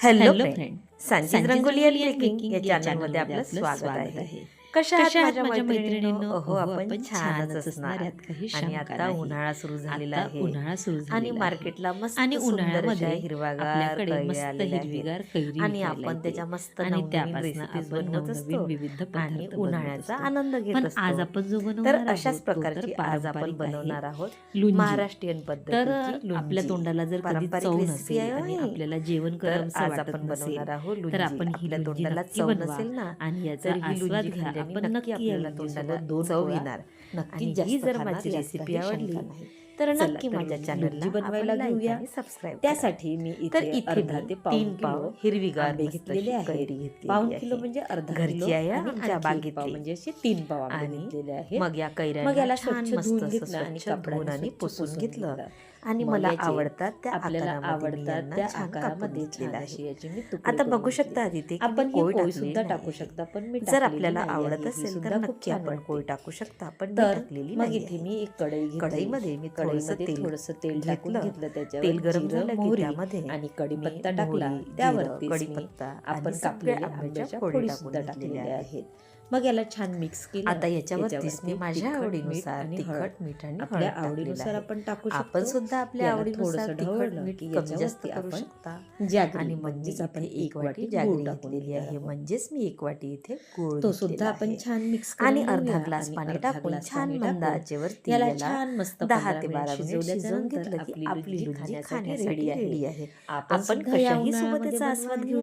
Hello hello friend, friend, Sanji's rangoli and baking या चॅनलमध्ये आपलं स्वागत आहे. कशा आहात माझ्या मैत्रिणींनो? अहो आपण छानच असणार यात काही आणि शंका आता नाही. उन्हाळा सुरू झालेला आता आहे उन्हाळा सुरू आणि झालेला आहे. मार्केटला मस्त आणि सुंदर अशा उन्हाळ्यामध्ये हिरवागार आपल्याकडे कैरी मस्त आलेल्या हिरवीगार आहेत कैरी आणि विकायला आपण येते. त्याच्या मस्त आणि नवनवीन त्यापासून रेसिपीज आपण बनवत नवनवीन असतो विविध आणि पदार्थ बनवत उन्हाळ्याचा असतो. आनंद घेत पण असतो. आज आपण जो तर बनवणार अशाच आहोत तो तर प्रकारची आज आपण पारंपरिक आहे, बनवणार आहोत लुंजी. महाराष्ट्रीयन तर पद्धतीची आपल्या लुंजी. तोंडाला जर कधी पारंपरिक चव रेसिपी नसेल आणि आहे आपल्याला जेवण तर करावंसं आज वाटत आपण नसेल बनवणार आहोत तर लुंजी. आपण ही आपल्या लुंजी तोंडाला नक्की चव बनवा नसेल ना आणि याचा तर ही आस्वाद लुंजी घ्या. खाल्ल्याने आपण नक्की नक्की या आपल्याला लुंजीसोबत तोंडाला 2 चव पोळ्या येणार. नक्कीच आणि जास्त ही जर खाणार, माझी यात रेसिपी काही आवडली शंका नाही. तर चला नक्की तर माझ्या लुंजी चॅनलला बनवायला आपण लाईक घेऊया. आणि सबस्क्राईब करा. त्यासाठी मी तर इथे इथे अर्धा मी ते पाऊण 3 पाव किलो हिरवीगार आंबे मस्त घेतलेले अशी आहेत. कैरी घेतलेली पाऊण आहे. किलो म्हणजे अर्धा घरची किलो आहे आणि आमच्या आणखी 1 पाव बागेतली. म्हणजे असे 3 पाव आंबे आणि घेतलेले आहेत. मग या मग कैऱ्यांना याला छान स्वच्छ मस्त धुवून असं घेतलं आणि स्वच्छ धुवून कापडाने आणि स्वच्छ पुसून घेतलं आणि मग मला याचे आवडतात त्या आपल्याला आकारामध्ये मी आवडतात यांना त्या छान कापून आकारामध्ये घेतलेलं छान आहे. अशी याची मी तुकडे आता करून बघू घेतले. शकता तिथे की आपण मी ही कोळ पोळी टाकलेली सुद्धा नाही टाकू आहे. शकता, पण मी जर टाकलेली आपल्याला नाही आवडत आहे. ही असेल तर सुद्धा खूप नक्की छान आपण वाटते. कोळ टाकू शकता, पण मी तर टाकलेली मग नाही इथे आहे. मी एक कढई घेतली. कढईमध्ये मी कढईमध्ये थोडंसं तेल टाकून घेतलं. त्याच्यावर तेल गरम जिरं, झालं की मोहरी त्यामध्ये आणि कढीपत्ता मी टाकला. मोहरी, जिरं, त्यावरतीच मी कढीपत्ता आपण आणि सगळ्या कापलेल्या आंब्याच्या आंब्याच्या फोडी फोडी टाकून सुद्धा घेतलेल्या टाकलेल्या आहेत. आहेत. मग याला छान मिक्स केलं. आता याच्यावरतीच मी याच्यावरती माझ्या तिखट, मीठ आवडीनुसार आणि हळद. तिखट, मीठ आणि आपल्या हळद टाकलेलं आवडीनुसार आहे. आपण टाकू शकतो. आपण सुद्धा आपल्या याला आवडीनुसार थोडंसं तिखट, ढवळलं मीठ की कमी जास्त याच्यावरती करू आपण शकता. जागरी आणि मग मी म्हणजेच आपण इथे 1 वाटी गूळ जागरी टाकून घेतलेली घेणार आहे, आहोत. म्हणजेच मी 1 वाटी इथे गूळ तो घेतलेला सुद्धा आपण आहे. छान मिक्स आणि करून अर्धा घेऊया ग्लास आणि पाणी अर्धा टाकून ग्लास छान पाणी मंद टाकून आचेवरती याला याला छान मस्त 10 15 ते 12 मिनिट शिजवल्याच्या शिजवून नंतर घेतलं की आपली लुंजी खाण्यासाठी खाण्यासाठी रेडी आहे. आपण सुद्धा या कशाही सोबत उन्हाळ्यामध्ये याचा बनवा आस्वाद आणि घेऊ